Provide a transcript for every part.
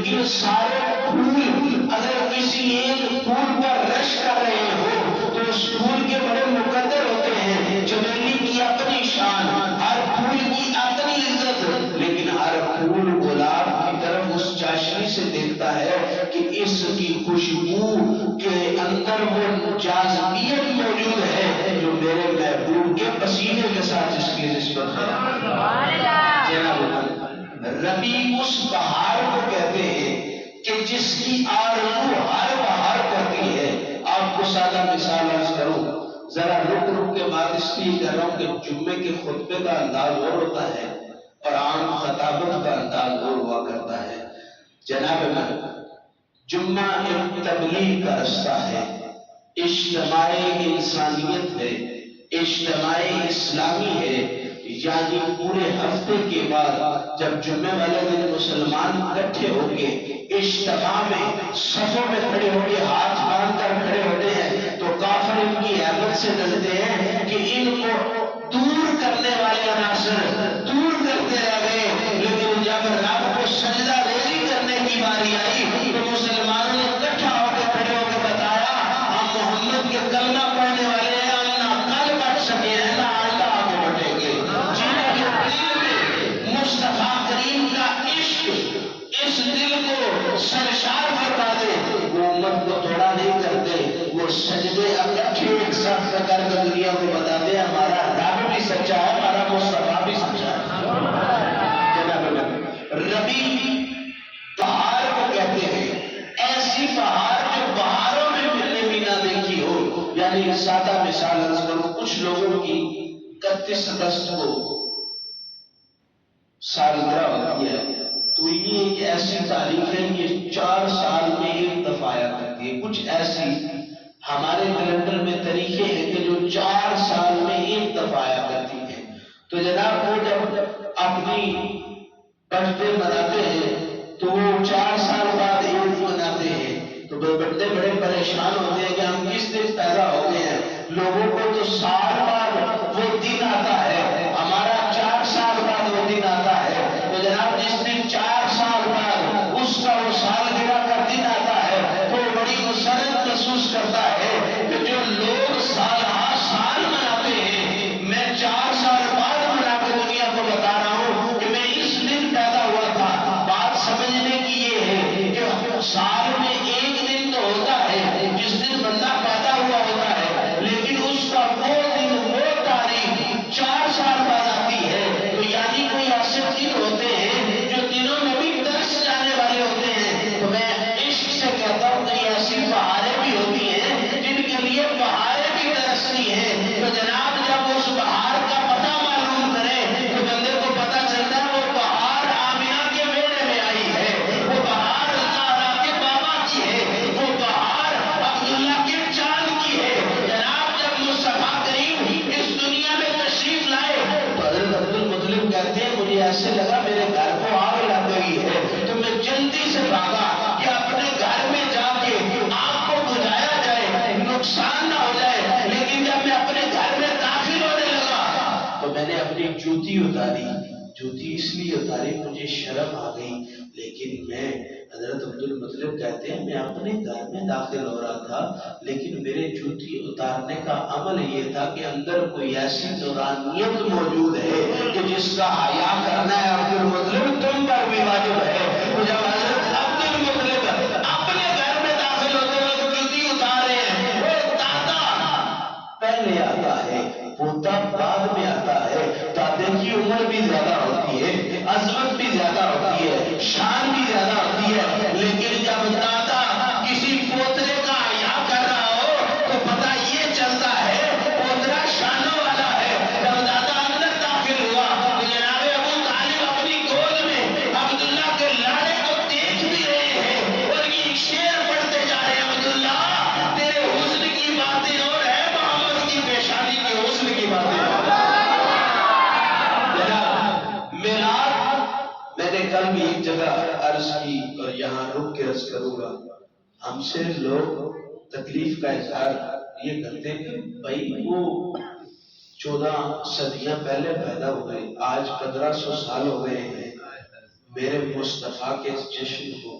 لیکن سارے پھول اگر کسی ایک پھول پر رش کر رہے ہو تو اس پھول کے بڑے مقدر ہوتے ہیں. چمیلی کی اپنی شان، ہر پھول کی اپنی عزت، لیکن ہر پھول گلاب کی طرف اس چاشنی سے دیکھتا ہے کہ اس کی خوشبو کے اندر وہ جاذبیت موجود ہے جو میرے محبوب کے پسینے کے ساتھ جس کی نسبت ہے. ربی اس بہار کو کہتے ہیں کہ جس کی آرزو ہر بہار کرتی ہے. آپ کو سادہ مثال عرض کروں، ذرا رک رک کے بات اس لیے کر رہا ہوں کہ جمعے کے خطبے کا انداز اور ہوتا ہے اور عام خطابت کا انداز اور ہوا کرتا ہے. جناب من، جمعہ ایک تبلیغ کا رستہ ہے، اجتماعی انسانیت ہے، اجتماعی اسلامی ہے. یعنی پورے ہفتے کے بعد جب جمعے والے دن مسلمان اکٹھے ہو کے اجتماع میں صفوں میں کھڑے ہو کے ہاتھ باندھ کر کھڑے ہوتے ہیں تو کافر ان کی حیبت سے ڈرتے ہیں کہ ان کو دور کرنے والے عناصر دور کرتے رہ گئے. لیکن جب رب کو سجدہ ریزی کرنے کی باری آئی تو مسلمانوں نے اکٹھا ہو کے کھڑے ہو کے بتایا ہم محمد کے کلمہ پڑھنے والے ہیں، ہم نہ کل بٹ سکے ہیں نہ آئندہ آگے بڑھیں گے. جن کے دل میں مصطفیٰ کریم کا عشق اس دل کو سرشار کرتا دے وہ امت کو تھوڑا نہیں کرتے، وہ سجدے اکٹھے ایک ساتھ کر کے دنیا کو بتاتے ہیں ہمارا رب بھی سچا ہے، ہمارا مصطفیٰ بھی سچا ہے. ربی بہار کو کہتے ہیں، ایسی بہار جو بہاروں میں ملنے بھی نہ دیکھی ہو. یعنی سادہ مثال عرض کروں، کچھ لوگوں کی 31 اگست کو سالگرہ ہوتی ہے تو یہ ایک ایسی تاریخ ہے کہ 4 سال میں ایک دفعہ آیا کرتی ہے. کچھ ایسی ہمارے کیلنڈر میں طریقے ہیں کہ جو 4 سال میں ایک دفعہ آیا کرتی ہیں. تو جناب وہ جب اپنی برتھ ڈے مناتے ہیں تو وہ 4 سال بعد ایک مناتے ہیں تو بندے بڑے پریشان ہوتے ہیں کہ ہم کس دن پیدا ہوتے ہیں. لوگوں کو تو سال بعد وہ دن آتا ہے، ہمارا 4 سال بعد وہ دن آتا ہے. تو جناب جس دن 4 سال بعد اس کا وہ سالگرہ کا دن آتا ہے تو بڑی مسرت محسوس کرتا ہے کہ جو لوگ سال ہر سال مناتے ہیں میں 4 سال بعد منا کے دنیا کو بتا رہا ہوں کہ میں اس دن پیدا ہوا تھا. بات سمجھنے کی یہ ہے کہ سال میں ایک دن تو ہوتا ہے جس دن بندہ پیدا ہوا ہوتا ہے، لیکن اس کا وہ دن وہ تاریخ 4 سال بعد آتی ہے. تو یعنی کوئی ایسے دن ہوتے ہیں جو دنوں میں بھی ترس جانے والے ہوتے ہیں. تو میں عشق سے کہتا ہوں کہ ایسی بہاریں بھی ہوتی ہیں جن کے لیے بہاریں بھی ترستی ہیں. تو جناب جب اس بہار کا پتہ معلوم کرے تو بندے کو پتہ چلتا ہے وہ بہار آمینہ کے بیڑے میں آئی ہے، وہ بہار زہرا کے بابا کی ہے، وہ بہار عبداللہ کے چاند کی ہے. جناب جب مصطفیٰ کریم اس دنیا میں تشریف لائے تو حضرت عبدالمطلب کہتے ہیں مجھے ایسے لگا میرے گھر کو آگ لگ گئی ہے تو میں جلدی سے بھاگا کہ اپنے گھر میں جا کے آگ کو بجھایا جائے، نقصان نہ ہو جائے. لیکن جب میں اپنے گھر میں داخل ہونے لگا تو میں نے اپنی جوتی اتاری. جوتی اس لیے اتاری مجھے شرم آ گئی، لیکن میں حضرت عبدالمطلب کہتے ہیں میں اپنے گھر میں داخل ہو رہا تھا لیکن میرے جوتی اتارنے کا عمل یہ تھا کہ اندر کوئی ایسی نورانیت موجود ہے کہ جس کا حیا کرنا ہے عبدالمطلب تم پر بھی واجب ہے. تو جب حضرت عبدالمطلب اپنے گھر میں داخل ہوتے وقت جوتی اتارے ہیں وہ دادا پہلے آتا ہے، پوتا بعد میں آتا ہے. دادے کی عمر بھی زیادہ ہوتی ہے، عظمت بھی زیادہ ہوتی ہے، شان بھی زیادہ ہوتی ہے. لیکن جب دادا کسی پوترے کا حیا کر رہا ہو تو پتہ یہ چلتا ہے پوترا شانوں والا ہے. جب دادا اندر داخل ہوا تو جناب ابو طالب اپنی گود میں عبداللہ کے لاڑے کو دیکھ بھی رہے ہیں اور یہ شعر پڑھتے جا رہے ہیں عبداللہ تیرے حسن کی باتیں اور ہے محمد کی پیشانی کے حسن کی باتیں اور ہے. میں نے کل بھی ایک جگہ عرض کی اور یہاں رک کے عرض کروں گا، ہم سے لوگ تکلیف کا اظہار یہ کرتے ہیں کہ بھائی وہ 14 صدیاں پہلے پیدا ہوئے، آج 1500 سال ہو گئے ہیں، میرے مصطفیٰ کے جشن کو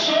100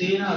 13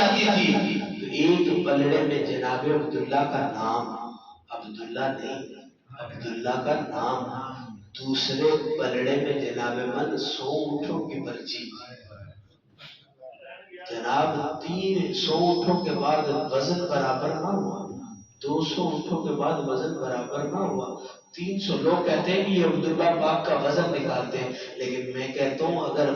جاتی تھی تو ایک پلڑے میں جناب عبداللہ کا نام، عبداللہ نہیں، عبداللہ کا نام، دوسرے پلڑے میں جناب من 100 اونٹوں کی پرچی، جناب 300 اونٹوں کے بعد وزن برابر نہ ہوا، 200 اونٹوں کے بعد وزن برابر نہ ہوا، 300 لوگ کہتے ہیں کہ یہ عبداللہ پاک کا وزن نکالتے ہیں، لیکن میں کہتا ہوں اگر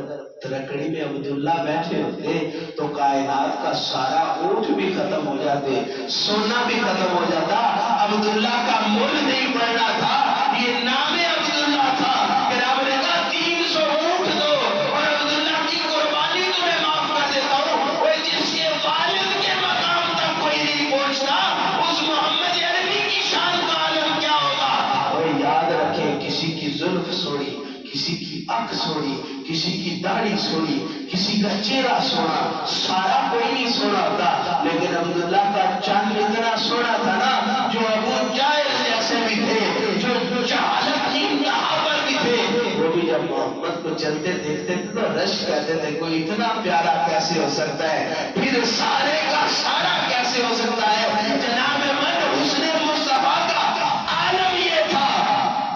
ترکڑی میں عبداللہ بیٹھے ہوتے تو کائنات کا سارا اونٹ بھی ختم ہو جاتے، سونا بھی ختم ہو جاتا، عبداللہ کا مول نہیں بڑھنا تھا، یہ نام عبداللہ تھا کہ رب نے کہا 300 اونٹ دو اور عبداللہ کی قربانی تمہیں معاف کر دیتا ہوں۔ وہ جس کے والد کے مقام تک کوئی نہیں پہنچتا، اس محمد عربی کی شان کا عالم کیا ہوگا؟ اور یاد رکھیں کسی کی زلف سوڑی، کسی کی آنکھ سوڑی، کسی کی داڑھی سوڑی، کسی کا چہرہ سونا، سارا کوئی نہیں سونا ہوتا، لیکن عبداللہ کا چاند اتنا سونا تھا نا جو ابو جائز جیسے بھی تھے، جو جہالت کی انتہا پر بھی تھے، وہ بھی جب محمد کو چلتے دیکھتے تھے تو رش کہتے تھے کوئی اتنا پیارا کیسے ہو سکتا ہے، پھر سارے کا سارا کیسے ہو سکتا ہے؟ جناب من حسن مصطفیٰ کا عالم یہ تھا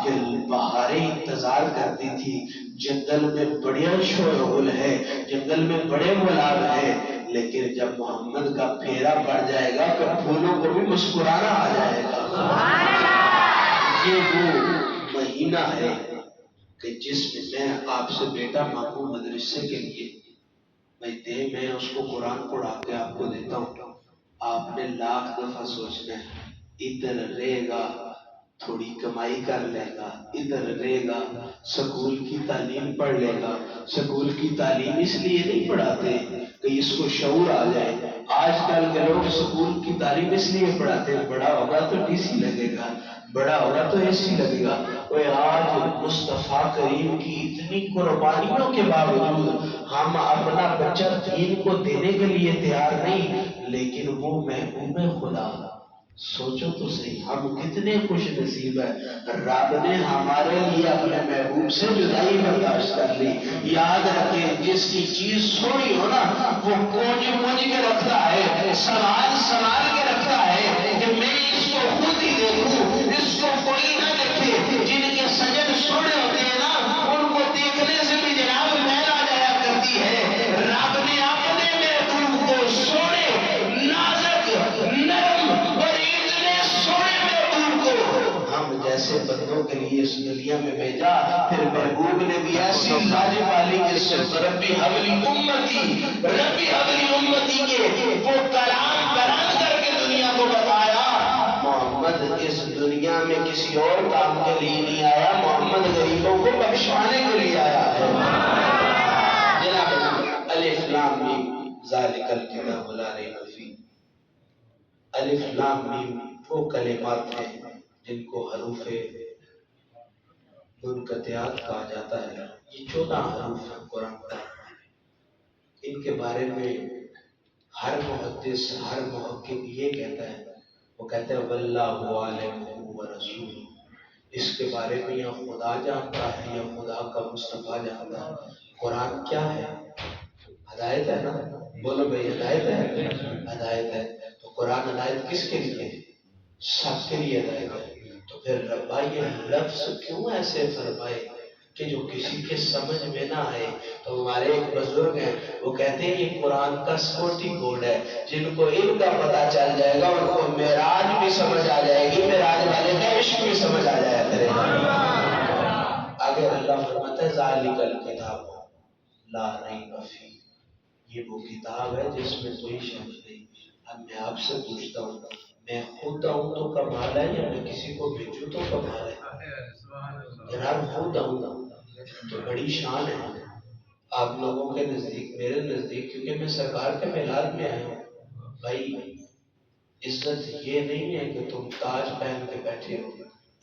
کہ بہاریں انتظار کرتی تھی، جنگل میں بڑے شور غل ہے، جنگل میں بڑے گلاب ہے، لیکن جب محمد کا پھیرا پڑ جائے گا تو پھولوں کو بھی مسکرانا آ جائے گا۔ یہ وہ مہینہ ہے کہ جس میں میں آپ سے بیٹا مانگوں مدرسے کے لیے، میں اس کو قرآن پڑھا کے آپ کو دیتا ہوں، آپ نے لاکھ دفعہ سوچنا ہے، ادھر رہے گا تھوڑی کمائی کر لے گا، ادھر رہے گا سکول کی تعلیم پڑھ لے گا، سکول کی تعلیم اس لیے نہیں پڑھاتے کہ اس کو شعور آ جائے، آج کل کے لوگ سکول کی تعلیم اس لیے پڑھاتے ہیں بڑا ہوگا تو ڈی سی لگے گا، بڑا ہوگا تو اے سی لگے گا۔ وہ آج مصطفیٰ کریم کی اتنی قربانیوں کے باوجود ہم اپنا بچہ دین کو دینے کے لیے تیار نہیں، لیکن وہ محبوب خدا، سوچو تو صحیح ہم کتنے خوش نصیب ہیں، رب نے ہمارے لیے اپنے محبوب سے جدائی برداشت کر لی۔ یاد رکھیں جس کی چیز سوڑی ہو نا وہ کونج کے رکھتا ہے، سنبھال کے رکھتا ہے کہ میں اس کو خود ہی دیکھوں، اس کو کوئی نہ دیکھے۔ جن کے سجن سوڑے ہوتے ہیں نا ان کو دیکھنے سے بھی جناب میل آ جایا کرتی ہے۔ رب نے اپنے محبوب کو سوڑے، نازک، نرم اور اتنے سوڑے محبوب کو ہم جیسے بندوں کے لیے اس دنیا میں بھیجا، پھر محبوب نے بھی ایسی لاج والی کے ساتھ ربی حبلی امتی، ربی حبلی امتی کے وہ کلام بیان کر کے دنیا کو بتایا۔ محمد اس دنیا میں کسی اور کام کے لیے نہیں آیا، محمد غریبوں کو بخشوانے کے لیے آیا ہے۔ جناب الف لام میم ذالک الکتاب لا ریب فیہ، الف لام میم وہ کلمات ہیں جن کو حروف منقطعات کہا جاتا ہے، یہ 14 حروف ہیں قرآن پاک، ان کے بارے میں ہر محدث ہر محقق یہ کہتا ہے، وہ کہتے ہیں واللہ عالم ورسول، اس کے بارے میں یا خدا جانتا ہے یا خدا کا مصطفیٰ جانتا ہے۔ قرآن کیا ہے؟ ہدایت ہے نا، بولو بھائی ہدایت ہے، ہدایت ہے تو قرآن ہدایت کس کے لیے؟ سب کے لیے ہدایت ہے۔ تو پھر ربا یہ لفظ کیوں ایسے فرمائے کہ جو کسی کے سمجھ میں نہ آئے؟ تو ہمارے ایک بزرگ ہیں وہ کہتے ہیں یہ قرآن کا سکیورٹی کوڈ ہے، جن کو ان کا پتہ چل جائے گا ان کو معراج بھی سمجھ آ جائے گی، معراج والے کا عشق بھی سمجھ آ جایا کرے گا۔ آگے اللہ فرماتا ہے ذالک الکتاب لا ریب فیہ، یہ وہ کتاب ہے جس میں کوئی شک نہیں۔ اب میں آپ سے پوچھتا ہوں، میں خود آؤں تو کمال ہے یا میں کسی کو بھیجوں تو کمال ہے؟ جناب خود آؤں تو بڑی شان ہے آپ لوگوں کے نزدیک، میرے نزدیک، کیونکہ میں سرکار کے میلاد میں آیا ہوں۔ بھائی عزت یہ نہیں ہے کہ تم تاج پہن کے بیٹھے ہو،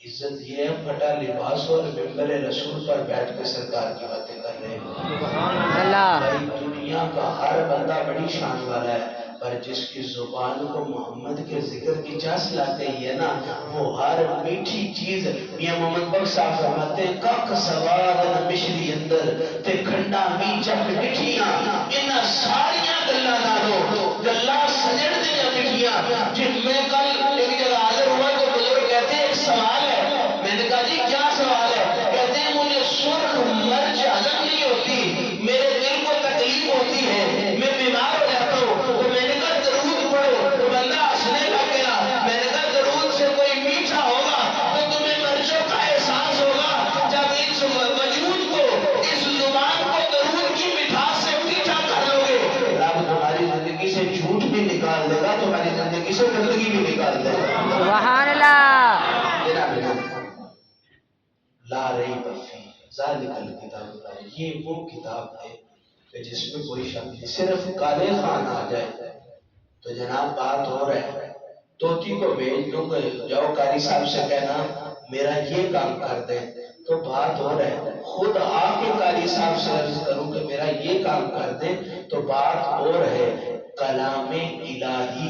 عزت یہ ہے پھٹا لباس اور ممبر رسول پر بیٹھ کے سرکار کی باتیں کر رہے ہیں۔ بھائی دنیا کا ہر بندہ بڑی شان والا ہے، پر جس کی زبان کو محمد کے ذکر کی چاس لاتے ہی ہے نا، وہ ہر میٹھی چیز، میاں محمد بخش صاحب فرماتے ہیں کک سواد مشری اندر تے کھنڈا میچک مٹھیاں، انہاں ساریاں گلاں نالوں میں کل ایک جگہ حاضر ہوا تو بزرگ کہتے ہیں ایک سوال ہے. میں نے کہا جی کیا سوال ہے؟ کہتے ہیں مجھے سرخ مرچ ہضم نہیں ہوتی، میرے دل کو تکلیف ہوتی ہے، میں بیمار ہو جاتا ہوں. تو میں نے کہا درود پڑھو. تو بندہ ہنسنے لگ گیا. میں نے کہا درود سے کوئی میٹھا ہوگا تو تمہیں مرچوں کا احساس ہوگا. جب اس وجود کو، اس زبان کو درود کی مٹھاس سے میٹھا کر لو گے، رب تمہاری زندگی سے جھوٹ بھی نکال دے گا، تمہاری زندگی سے گندگی بھی نکال دے گا. سبحان اللہ. لا ریب فیہ ذالک الکتاب، یہ وہ کتاب ہے کہ جس میں کوئی شک نہیں. صرف کالے خان آ جائے تو جناب بات ہو رہا ہے. توتی کو بھیج دو کہ جاؤ قاری صاحب سے کہنا میرا یہ کام کر دیں تو بات ہو رہا ہے. خود آ کے قاری صاحب سے عرض کروں کہ میرا یہ کام کر دیں تو بات اور ہے. کلام الہی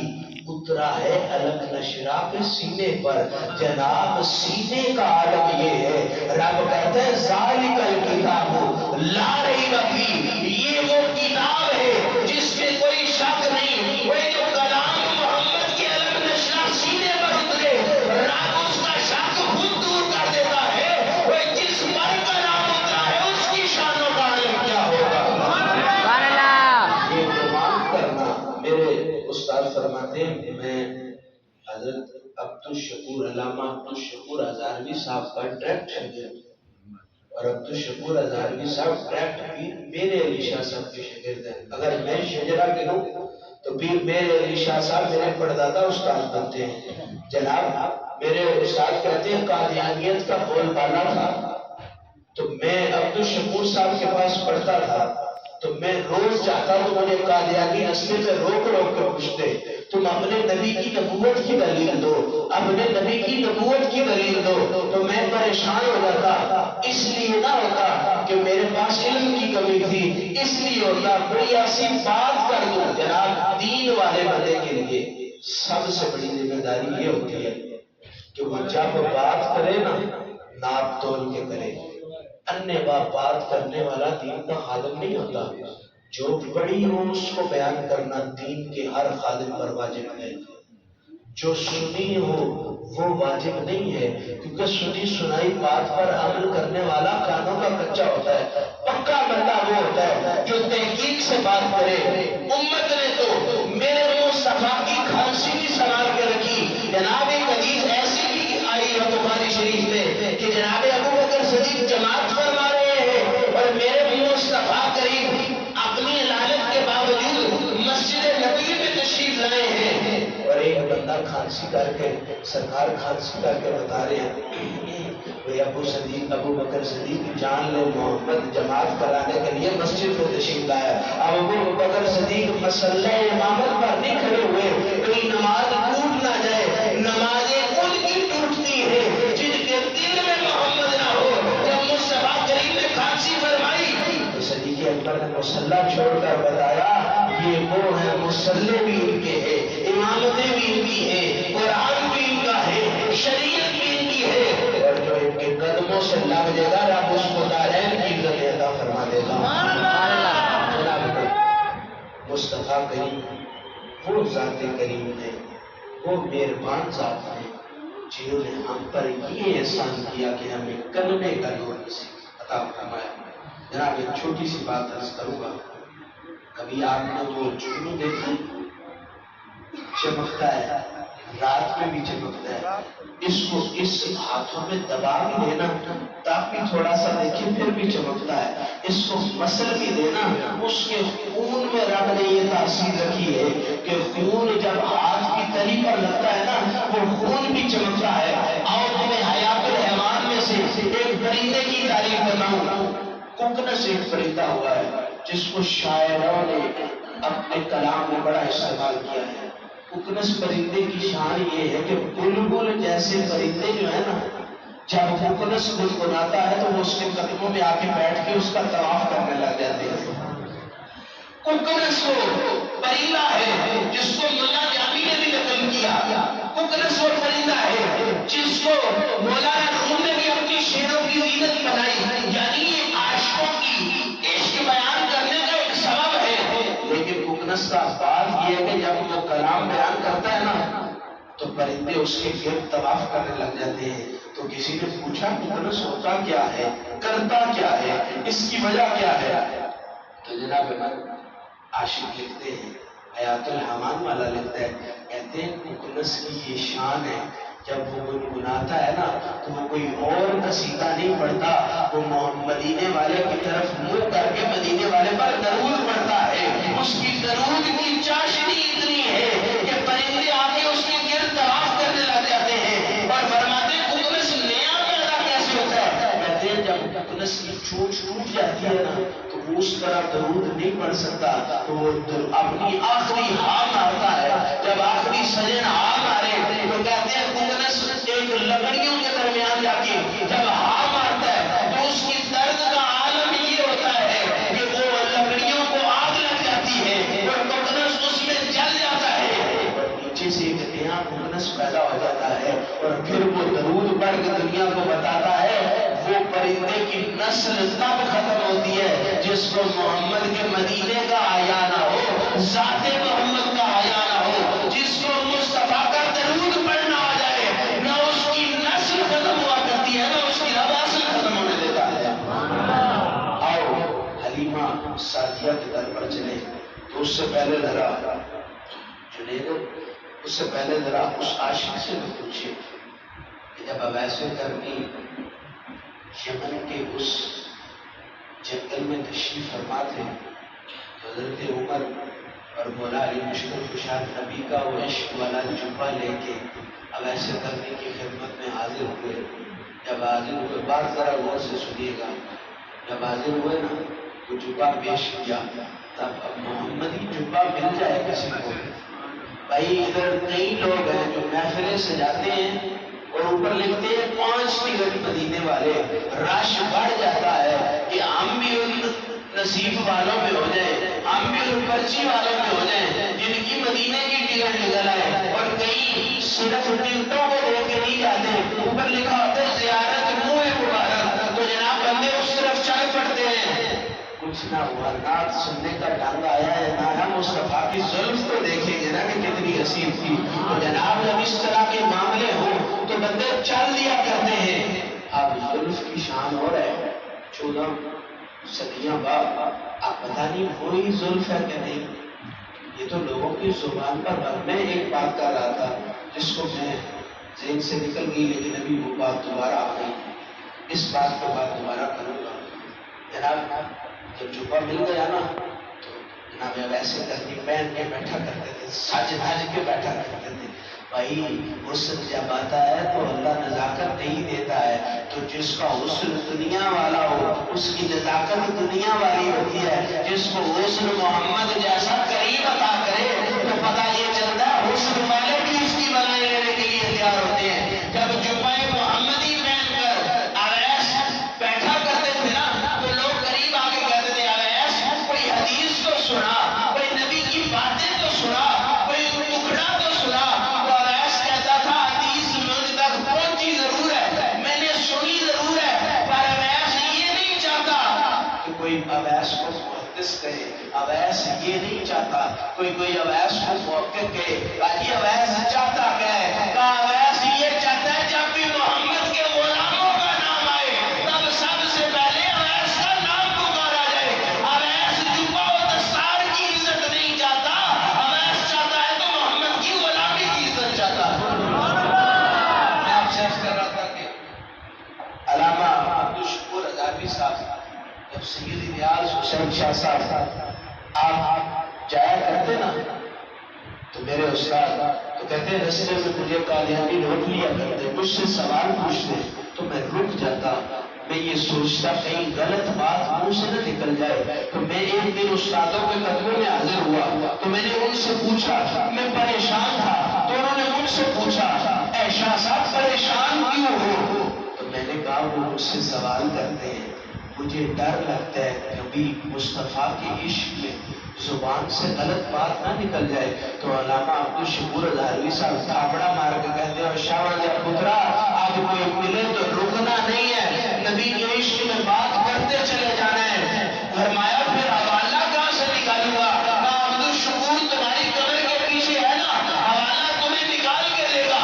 اترا ہے الگ نشرا کے سینے پر. جناب سینے کا عالم یہ ہے. رب کہتے ہیں ذالک الکتاب لا ریب فیہ، یہ وہ کتاب ہے جس میں کوئی شک نہیں. وہ جو کلام محمد کے الگ نشرا سینے پر اترے، رب اس کا شک خود دور کر دیتا ہے. وہ جس پر کلام اترا ہے اس کی شانوں کا عالم کیا ہوگا. سبحان اللہ. یہ گمان کرنا. میرے استاد فرماتے ہیں، میں حضرت عبدالشکور علامہ عبدالشکور ہزاروی صاحب کا ڈائریکٹ شاگرد، اور عبدالشکور ہزاروی صاحب ڈائریکٹ بھی میرے علی شاہ صاحب کے شاگرد ہیں. اگر میں شجرا گروں تو پھر میرے علی شاہ صاحب میرے پردادا استاد بنتے ہیں. جناب میرے استاد کہتے ہیں قادیانیت کا بول بالا تھا تو میں عبدالشکور صاحب کے پاس پڑھتا تھا تو میں روز جاتا تو مجھے قادیانی اسلے پہ روک روک کے پوچھتے تم اپنے نبی کی نبوت کی دلیل دو، اپنے نبی کی نبوت کی دلیل دو. تو میں پریشان ہو جاتا. اس لیے نہ ہوتا کہ میرے پاس علم کی کمی تھی، اس لیے ہوتا کوئی ایسی بات کر دوں. جناب دین والے بندے کے لیے سب سے بڑی ذمہ داری یہ ہوتی ہے کہ وہ جب بات کرے نا ناپ تول کے کرے. انیہ بات کرنے والا دین کا خادم نہیں ہوتا. جو بڑی ہو اس کو بیان کرنا دین کے ہر خادم پر واجب ہے. جو سنی ہو وہ واجب نہیں ہے، کیونکہ سنی سنائی بات پر عمل کرنے والا کانوں کا کچا ہوتا ہے. پکا بندہ وہ ہوتا ہے جو تحقیق سے بات کرے. امت نے تو میرے مصطفیٰ کی کھانسی بھی سنبھال کے رکھی. جناب ایک حدیث ایسی بھی آئی ہے بخاری شریف میں کہ جناب ابو بکر صدیق جماعت فرما رہے ہیں اور میرے مصطفیٰ کریم اپنی لالت کے باوجود مسجد نبوی میں تشریف لائے ہیں. اور ایک بندہ کھانسی کر کے سرکار کھانسی کر کے بتا رہے ہیں ابو بکر صدیق جان لے محمد جماعت کرانے کے لیے مسجد میں تشریف لایا. اب ابو بکر صدیق مسلح امامت پر نہیں کھڑے ہوئے کہیں نماز ٹوٹ نہ جائے. نمازیں ان کی ٹوٹتی ہے جن کے دل میں محمد نہ ہو. جب مصطفیٰ کریم نے کھانسی فرمائی تو صدیق اکبر نے مسلح چھوڑ کر بتایا یہ وہ ہے مسلح بھی ان کے ہے، امامتیں بھی ان کی ہے، قرآن بھی ان کا ہے، شریعت بھی ان کی ہے، اور جو ان کے قدموں سے لگ جائے گا رب اس کو دارین کی عزت عطا فرما دے گا. مصطفیٰ کریم وہ ذات کریم ہے، وہ مہربان ذات ہے جنہوں نے ہم پر یہ احسان کیا کہ ہمیں کلمے کا نور نصیب عطا فرمایا. جناب ایک چھوٹی سی بات عرض کروں گا. کبھی آپ نے وہ جگنو دیکھا چمکتا ہے، رات میں بھی چمکتا ہے، اس کو اس ہاتھوں میں دبا بھی دینا تاکہ تھوڑا سا دیکھیں پھر بھی چمکتا ہے. اس کو مسل بھی دینا، اس کے خون میں رب نے یہ تاثیر رکھی ہے کہ خون جب ہاتھ کی تلی پر لگتا ہے نا وہ خون بھی چمکتا ہے. اور تمہیں حیات الحیوان میں سے ایک پرندے کی تعریف بتاؤں. ککنس ایک پرندہ ہوا ہے جس کو شاعروں نے اپنے کلام میں بڑا استعمال کیا ہے. ککنس پرندے کی شان یہ ہے کہ بلبل جیسے پرندے جو ہے نا جب ککنس گنگناتا ہے تو وہ اس کے قدموں میں آ کے بیٹھ کے اس کا طواف کرنے لگ جاتے ہیں. ککنس وہ پرندہ ہے جس کو مولا جامی نے بھی نقل کیا. ککنس وہ پرندہ ہے جس کو مولانا روم نے بھی اپنی شعروں کی زینت بنائی. یعنی یہ عاشقوں کی عشق بیان کرنے کا ایک سبب ہے. لیکن ککنس کا بات یہ ہے کہ جب وہ کلام بیان کرتا ہے نا پرندے اس کے گرد طواف کرنے لگ جاتے ہیں. تو کسی نے پوچھا مخنث ہوتا کیا ہے، کرتا کیا ہے، اس کی وجہ کیا ہے؟ تو جناب عاشق لکھتے ہیں، حیات الحمان والا لکھتا ہے، کہتے ہیں مخنث کی یہ شان ہے، جب وہ گنگناتا ہے نا تو وہ کوئی اور قصیدہ نہیں پڑھتا، وہ مدینے والے کی طرف منہ کر کے مدینے والے پر درود پڑھتا ہے. اس کی درود کی چاشنی اتنی ہے کہ پرندے آ کے اس کے گرد طواف کرنے لگ جاتے ہیں اور فرماتے ہیں مخنث نیا پیدا کیسے ہوتا ہے؟ کہتے ہیں جب مخنث کی چونچ ٹوٹ جاتی ہے نا تو وہ اس طرح درود نہیں پڑھ سکتا، تو وہ اپنی آخری ہاں مارتا ہے. جب آخری سجن ہاں مارے تو کہتے ہیں مخنث ایک لکڑیوں کے درمیان جا کے جب ہاں مارتا ہے تو اس کی درد کا عالم یہ ہوتا ہے کہ وہ لکڑیوں کو آگ لگ جاتی ہے اور مخنث اس میں جل جاتا ہے اور نیچے سے ایک نیا مخنث پیدا ہو جاتا ہے اور پھر وہ درود پڑھ کے دنیا کو بتاتا ہے. وہ پرندے کی نسل تب ختم ہوتی ہے جس کو محمد کے مدینے کا حیا نہ ہو، ذات محمد کا حیا نہ ہو، جس کو مصطفیٰ کا درود پڑھنا آ جائے، نہ اس کی نسل ختم ہوا کرتی ہے نہ اس کی نسل ختم ہونے دیتا ہے. آؤ حلیمہ سعدیہ کے در پر چلے. تو اس سے پہلے ذرا جنید، اس سے پہلے ذرا اس عاشق سے بھی پوچھے کہ جب اویس کرنی یمن کے اس جنگل میں تشریف فرما تھے تو حضرت عمر اور مولا علی مشکل خوشاد نبی کا وہ عشق والا جبہ لے کے اویس کرنی کی خدمت میں حاضر ہوئے. جب حاضر ہوئے، بات ذرا غور سے سنیے گا، جب حاضر ہوئے نا وہ جبہ پیش کیا، تب اب محمدی جبہ مل جائے کسی کو. بھائی ادھر کئی لوگ ہیں جو محفلیں سجاتے ہیں اور اوپر لکھتے ہیں 5 ٹکٹ مدینے والے، رش بڑھ جاتا ہے کہ ہم بھی ان نصیب والوں میں ہو جائیں، ہم بھی ان پرچی والوں میں ہو جائیں جن کی مدینے کی ٹکٹ نکل آئے. اور کئی صرف ٹکٹوں کو دیکھ کے نہیں جاتے، اوپر لکھا ہوتا ہے زیارت منہ مبارک، تو جناب بندے اس طرف چل پڑتے ہیں. کچھ نہ ہوا، نعت سننے کا ڈنگ آیا ہے نا، ہم مصطفیٰ کی زلف تو دیکھیں گے نا کہ کتنی حسین تھی. تو جناب جب اس طرح کے معاملے ہوں تو بندے چل دیا کرتے ہیں. اب زلف کی شان ہو رہا ہے 14 صدیاں بعد، اب پتہ نہیں وہی زلف ہے کہ نہیں. یہ تو لوگوں کی زبان پر میں ایک بات کر رہا تھا جس کو میں ذہن سے نکل گئی، لیکن ابھی وہ بات دوبارہ آ گئی. اس بات کو بات دوبارہ کروں گا. جناب جب جبہ مل گیا نا تو جناب ویسے کرنی پہن کے بیٹھا کرتے تھے، سج دھج کے بیٹھا کرتے تھے. بھائی حسن جب آتا ہے تو اللہ نزاکت نہیں دیتا ہے، تو جس کا حسن دنیا والا ہو اس کی نزاکت دنیا والی ہوتی ہے. جس کو حسن محمد جیسا قریب عطا کرے تو پتہ یہ چلتا ہے حسن والے بھی اس کی بنائی لینے کے لیے تیار ہوتے ہیں. جب جبہ محمدی پہن کر اویس بیٹھا کرتے تھے نا تو لوگ قریب آ کے کہتے تھے اویس کوئی حدیث تو سنا، کوئی نبی کی باتیں تو سنا، کوئی ٹکڑا تو سنا. تو اویس کہتا تھا حدیث مجھ تک پہنچی ضرور ہے، میں نے سنی ضرور ہے، پر اویس یہ نہیں چاہتا کہ کوئی اویس کو محدث کہے. اویس یہ نہیں چاہتا کوئی اویس کو موقع کہے. باقی اویس چاہتا کیا ہے؟ کہا اویس یہ چاہتا ہے جب بھی محمد کے غلاموں کا نام آئے تب سب سے پہلے اویس کا نام پکارا جائے. اویس جبہ و دستار کی عزت نہیں چاہتا، اویس چاہتا ہے تو محمد کی غلامی کی عزت چاہتا ہے. میں آپ سے عرض کر رہا تھا کہ علامہ عبدالشکور ہزاروی صاحب جب سید ریاض حسین شاہ صاحب آپ جایا کرتے نا تو میرے استاد تو کہتے ہیں رستے میں مجھے قادیانی روک لیا کرتے، مجھ سے سوال پوچھتے تو میں رک جاتا. میں یہ سوچتا کہیں غلط بات منہ سے نہ نکل جائے. تو میں ایک دن استادوں کے قدموں میں حاضر ہوا تو میں نے ان سے پوچھا، میں پریشان تھا تو انہوں نے مجھ سے پوچھا اے شاہ صاحب پریشان کیوں ہو؟ تو میں نے کہا وہ مجھ سے سوال کرتے ہیں، مجھے ڈر لگتا ہے کبھی مصطفیٰ کے عشق میں زبان سے غلط بات نہ نکل جائے. تو علامہ عبدالشکور ہزاروی صاحب تھاپڑا مار کے کہتے ہیں شاہ ولی پترا آج کوئی ملے تو رکنا نہیں ہے، نبی کے عشق میں بات کرتے چلے جانا ہے. فرمایا پھر حوالہ کہاں سے نکالوں گا؟ کہا عبدالشکور تمہاری کمر کے پیچھے ہے نا، حوالہ تمہیں نکال کے دے گا.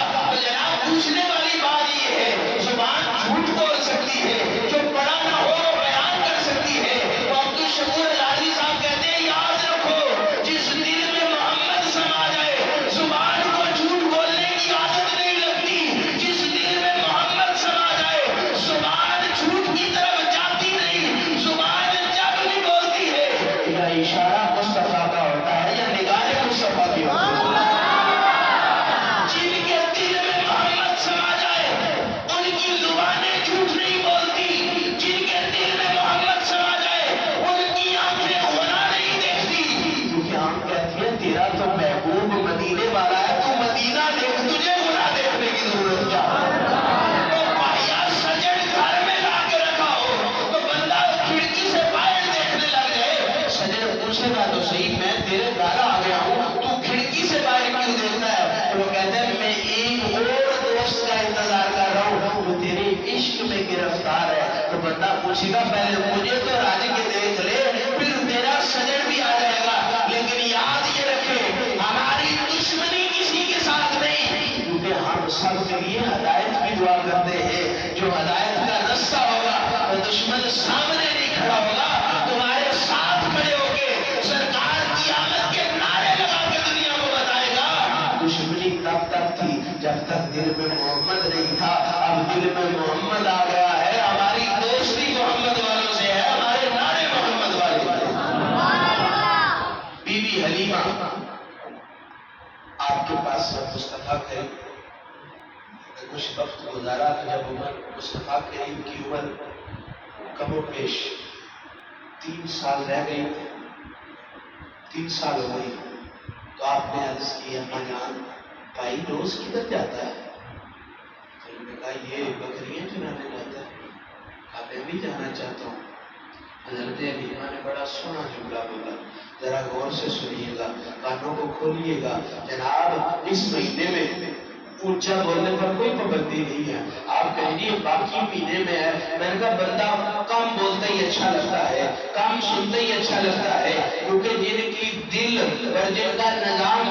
ایک اور دوست کا انتظار کر رہا ہوں جو تیرے عشق میں گرفتار ہے. تو بندہ پوچھے گا پہلے مجھے تو راج کے دیکھ لے پھر تیرا سجن بھی آ جائے گا. لیکن یاد یہ رکھے ہماری دشمنی کسی کے ساتھ نہیں، کیونکہ ہم سب کے لیے ہدایت کی دعا کرتے ہیں. جو ہدایت کا رستہ ہوگا وہ دشمن سامنے نہیں کھڑا ہوگا، تمہارے ساتھ کھڑے ہو کے سرکار کی آمد کے نعرے لگا کے دنیا کو بتائے گا. دشمنی تب تک تھی جب تک دل میں محمد نہیں تھا. اب دل میں محمد آ گیا ہے، ہماری دوستی محمد والوں سے ہے، ہمارے نعرے محمد والے ہیں. بی بی حلیمہ آپ کے پاس جب مصطفیٰ کریم کچھ وقت گزارا تو جب عمر مصطفیٰ کریم کی عمر کم و بیش 3 سال رہ گئی، 3 سال ہو گئی، تو آپ نے عرض کی اماں جان بھائی روز کدھر جاتا ہے؟ تو انہوں نے کہا یہ بکریاں چرانے جاتا ہے. کہا میں بھی جانا چاہتا ہوں. حضرت حلیمہ نے بڑا سونا جملہ بولا، ذرا غور سے سنیے گا، کانوں کو کھولیے گا. جناب اس مہینے میں اونچا بولنے پر کوئی پابندی نہیں ہے. آپ کہیں گے باقی مہینے میں ہے. میں نے کہا بندہ کم بولتا ہی اچھا لگتا ہے، کم سنتا ہی اچھا لگتا ہے، کیونکہ جن کی دل اور جن کا نظام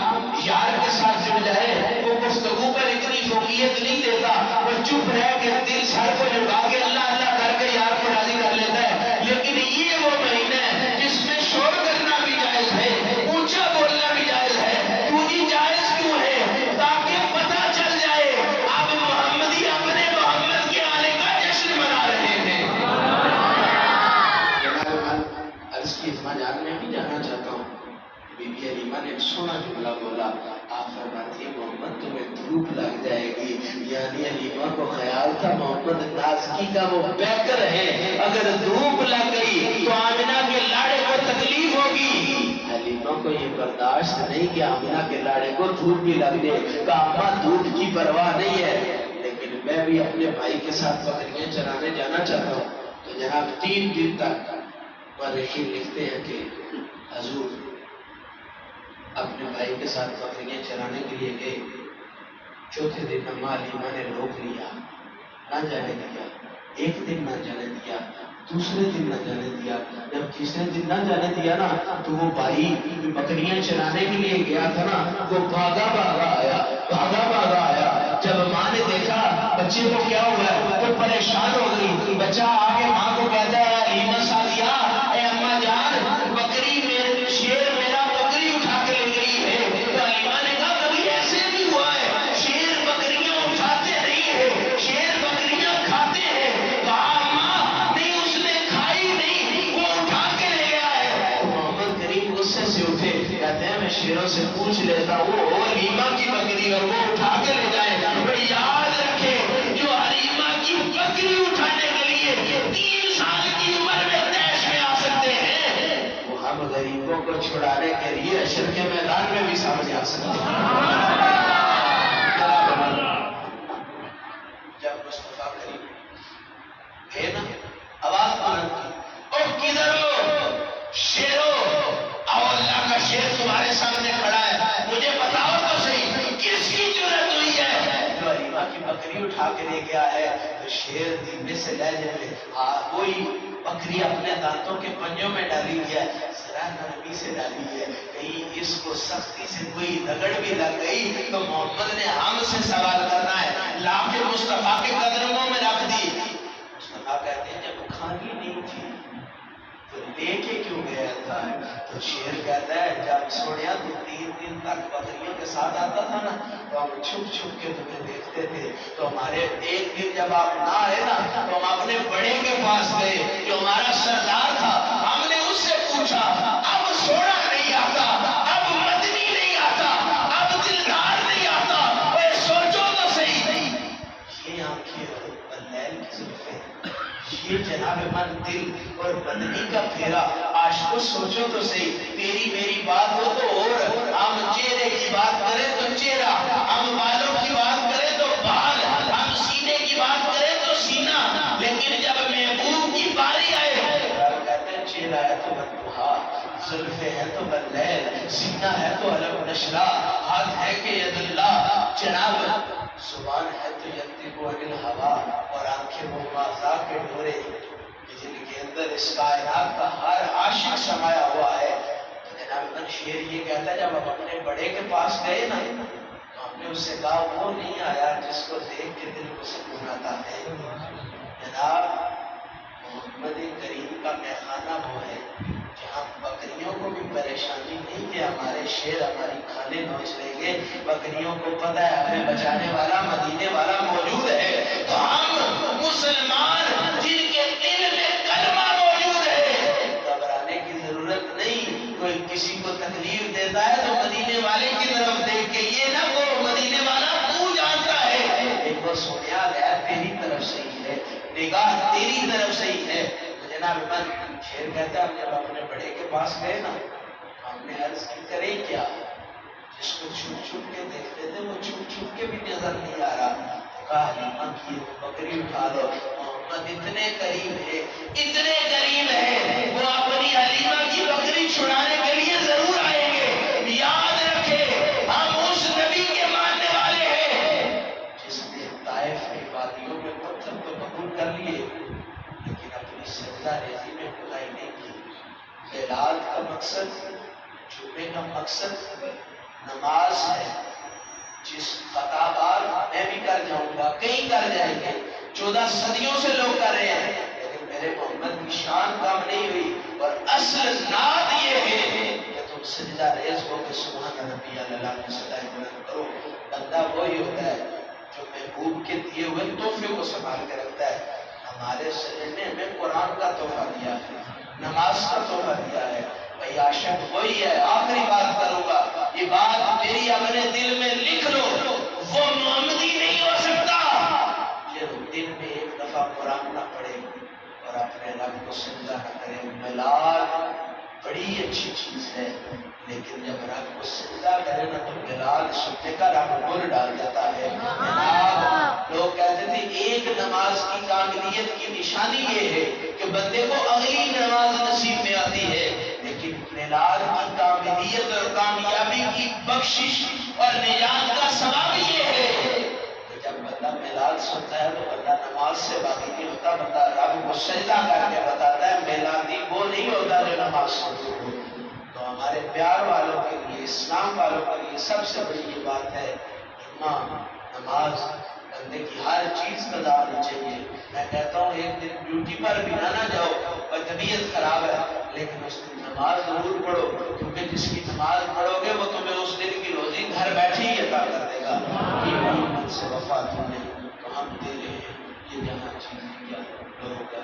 یار کے ساتھ جڑ جائے وہ گفتگو پر اتنی فوقیت نہیں دیتا، وہ چپ رہ کے دل سر کو جھکا کے اللہ اللہ کر کے یار کو راضی کر لیتا ہے. لیکن یہ وہ مہینہ ہے جس میں شور کرنا بھی جائز ہے، اونچا بولنا بھی جائز ہے. کیوں جی جائز کیوں ہے؟ تاکہ پتہ چل جائے اب محمدی اپنے محمد کے آنے کا جشن منا رہے ہیں. عرض کی اتما جان میں بھی جانا چاہتا ہوں. بی بی حلیمہ نے سونا جملہ بولا. آپ فرماتی ہیں محمد تمہیں دھوپ لگ جائے گی. یعنی حلیمہ کو خیال تھا محمد نازکی کا وہ بہتر ہے، اگر دھوپ لگ گئی تو آمنہ کے لاڑے کو تکلیف ہوگی. حلیمہ کو یہ برداشت نہیں کہ آمنہ کے لاڑے کو دھوپ بھی لگ جائے. کہا دھوپ کی پرواہ نہیں ہے، لیکن میں بھی اپنے بھائی کے ساتھ بکریاں چرانے جانا چاہتا ہوں. تو جناب 3 دن تک مورخین لکھتے ہیں کہ حضور اپنے بھائی کے ساتھ بکریاں چرانے کے لیے گئے. 4تھے دن اماں حلیمہ نے روک لیا، نہ جانے دیا. 1 دن نہ جانے دیا، دوسرے دن نہ جانے دیا. جب تیسرے دن نہ جانے دیا نا تو وہ بھائی بکریاں چرانے کے لیے گیا تھا نا وہ بھاگا بھاگا آیا. جب ماں نے دیکھا بچے کو کیا ہوا ہے وہ پریشان ہو گئی. بچہ آگے ماں کو کہتا ہے حلیمہ سعدیہ اے اماں جان بکری شیر میرا بکری اٹھا کے لے گئی ہے. تو حلیمہ نے کہا کبھی ایسے بھی ہوا ہے؟ شیر بکریاں اٹھاتے نہیں ہے، شیر بکریاں کھاتے ہیں. کہا ماں نہیں اس نے کھائی نہیں، وہ اٹھا کے لے گیا ہے. تو محمد کریم غصے سے اٹھے، کہتے ہیں میں شیروں سے پوچھ لیتا ہوں وہ حلیمہ کی بکری اور وہ اٹھا کے لے جائے. یاد رکھے جو حلیمہ کی بکری اٹھانے کے لیے 3 سال کی عمر میں دیش میں آ سکتے ہیں، وہ ہم غریبوں کو چھڑانے کے لیے حشر کے میدان میں بھی سامنے آ سکتے ہیں. جب مصطفیٰ کریم گئے نا آواز بلند کی، او کدھر ہو شیرو؟ آؤ اللہ کا شیر تمہارے سامنے کھڑا ہے، مجھے بتاؤ تو صحیح کس کی جرأت ہوئی ہے جو حلیمہ کی بکری اٹھا کے لے گیا ہے؟ تو شیر دھیمے سے لہجے میں کوئی بکری اپنے دانتوں کے پنجوں میں ڈالی ہے، ذرا نرمی سے ڈالی ہے، کہیں اس کو سختی سے کوئی رگڑ بھی لگ گئی تو محمد نے ہم سے سوال کرنا ہے. لا کے مصطفیٰ کے قدموں میں رکھ دی. مصطفیٰ کہتے ہیں جب کھانی نہیں تھی تو لے کے کیوں گیا تھا؟ تو شیر کہتا ہے جب سوڑیا تو 3 دن تک بکریوں کے ساتھ آتا تھا نا تو ہم چھپ چھپ کے تمہیں دیکھتے تھے. تو ہمارے 1 دن جب آپ نہ آئے نا تو ہم اپنے بڑے کے پاس گئے جو ہمارا سردار تھا. ہم نے اس سے پوچھا اب سوڑا نہیں آتا، اب مدنی نہیں آتا، اب دلدار نہیں آتا، اے سوچو تو صحیح. یہ آنکھیں بلیل کی زلفیں، یہ جناب من دل اور بدنی کا پھیرا. عاشقو سوچو تو صحیح تیری میری بات ہو تو اور ہم چہرے کی بات کریں تو چہرہ، ہم بالوں کی بات کریں تو بال، ہم سینے کی بات کریں تو سینہ. لیکن جب محبوب کی باری آئے کہتے ہیں چہرہ ہے تو بدبہا، زلفیں ہیں تو واللیل، سینہ ہے تو علم نشرہ، ہاتھ ہے کہ ید اللہ جناب، زبان ہے تو ینطق عن الہوا، اور آنکھیں وہ مازا کے ڈورے جن کے اندر اس کائنات کا ہر عاشق سمایا ہوا ہے۔ تو جناب ابن شیر یہ کہتا ہے جب ہم اپنے بڑے کے پاس گئے نا تو ہم نے اس سے کہا وہ نہیں آیا جس کو دیکھ کے دل کو سکون آتا ہے۔ جناب محمد کریم کا میخانہ وہ ہے جہاں بکریوں کو بھی پریشانی نہیں کہ ہمارے شیر ہماری کھانے نوچ لیں گے، بکریوں کو پتہ ہے ہمیں بچانے والا مدینے والا موجود ہے۔ تو ہم مسلمان جن کے دل میں کلمہ موجود ہے، گھبرانے کی ضرورت نہیں۔ کوئی کسی کو تکلیف دیتا ہے تو مدینے والے کی طرف دیکھ کے یہ نہ وہ مدینے والا تو جانتا ہے، ایک وہ سنیا گیا تیری طرف سے ہی ہے، نگاہ تیری طرف سے ہی ہے۔ تو جناب ابن شیر کہتا ہے ہم جب اپنے بڑے کے پاس گئے نا ہم نے عرض کی کرے کیا، جس کو چھپ چھپ کے دیکھتے تھے وہ چھپ چھپ کے بھی نظر نہیں آ رہا۔ کہا حلیمہ کی بکری اٹھا لو، محمد اتنے قریب ہے، اتنے قریب ہے، وہ اپنی حلیمہ کی بکری چھڑانے کے لیے ضرور آئیں گے۔ یاد رکھے ہم اس نبی کے ماننے والے ہیں جس نے طائف کی وادیوں میں پتھر تو قبول کر لیے لیکن اپنی سجدہ ریزی میں خدائی نہیں کی۔ بلال کا مقصد، جمعے کا مقصد نماز ہے، جس خطا بار میں بھی کر جاؤں گا، کئی کر جائیں گے، 14 صدیوں سے لوگ کر رہے ہیں لیکن میرے محمد کی شان کم نہیں ہوئی۔ اور اصل نعت یہ ہے کہ تم سجدہ ریز ہو کہ سبحان ربی اللہ میں صدای بلند کرو۔ بندہ وہی ہوتا ہے جو محبوب کے دیے ہوئے تحفے کو سنبھال کے رکھتا ہے۔ ہمارے سجدے نے ہمیں قرآن کا تحفہ دیا ہے، نماز کا تحفہ دیا ہے۔ بھائی عاشق وہی ہے، آخری بات کروں گا، یہ بات میری اپنے دل میں لکھ لو، وہ محمدی نہیں ہو سکتا یہ دن میں ایک دفعہ قرآن نہ پڑھے اور اپنے رب کو سجدہ نہ کرے۔ بلال بڑی اچھی چیز ہے لیکن جب رب کو سجدہ کرے نا تو بلال سننے کا رب گل ڈال دیتا ہے۔ لوگ کہتے تھے ایک نماز کی کاملیت کی نشانی یہ ہے کہ بندے کو اگلی نماز نصیب میں آتی ہے، لیکن بلال کی کاملیت اور کامیابی کی بخشش اور نجات کا سبب یہ ہے کہ جب بندہ بلال سنتا ہے تو بندہ نماز سے باقی نہیں ہوتا، بندہ رب کو سجدہ کر کے بتاتا ہے بلال وہ نہیں ہوتا جو نماز سنتا ہو۔ تو ہمارے پیار والوں کے لیے، اسلام والوں کے لیے سب سے بڑی یہ بات ہے نماز بندے کی ہر چیز قضا ہونی چاہیے۔ میں کہتا ہوں ایک دن ڈیوٹی پر بھی نہ جاؤ اور طبیعت خراب ہے لیکن اس دن نماز ضرور پڑھو، کیونکہ جس کی نماز پڑھو گے وہ تمہیں اس دن کی روزی گھر بیٹھے ہی عطا کر دے گا۔ یہ محمد سے وفا تم نے تو ہم دے رہے ہیں، یہ جہاں چیز کیا لوگوں کا